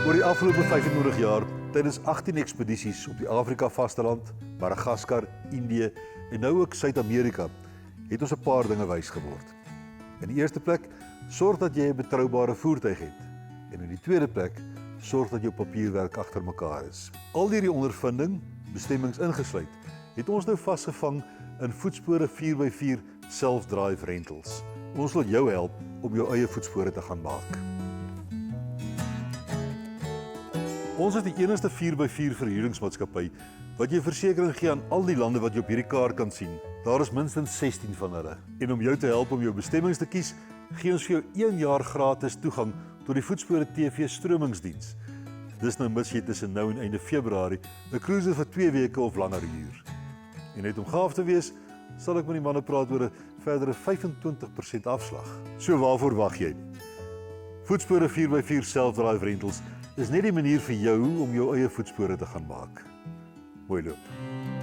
Oor die afgelope 25 jaar, tydens 18 ekspedisies op die Afrika vasteland, Madagaskar, Indië en nou ook Suid-Amerika, het ons 'n paar dinge wys geword. In die eerste plek, sorg dat jy 'n betroubare voertuig het. En in die tweede plek, sorg dat jou papierwerk agter mekaar is. Al hierdie ondervinding, bestemmings ingesluit, het ons nou vasgevang in Voetspore 4x4 self-drive rentals. Ons wil jou help om jou eie voetspore te gaan maak. Ons is die enigste 4x4 verhuuringsmaatskappy wat jy versekering gee aan al die lande wat jy op hierdie kaart kan sien. Daar is minstens 16 van hulle. En om jou te help om jou bestemmings te kies, gee ons vir jou 1 jaar gratis toegang tot die Voetspore TV stromingsdiens. Dis nou mis jy tussen nou en einde Februarie 'n cruiser vir 2 weke of langer huur. En net om gaaf te wees, sal ek met die manne praat oor 'n verdere 25% afslag. So waarvoor wag jy? Voetspore 4x4 self-drive rentals is net die manier vir jou om jou eie voetspore te gaan maak. Mooi loop.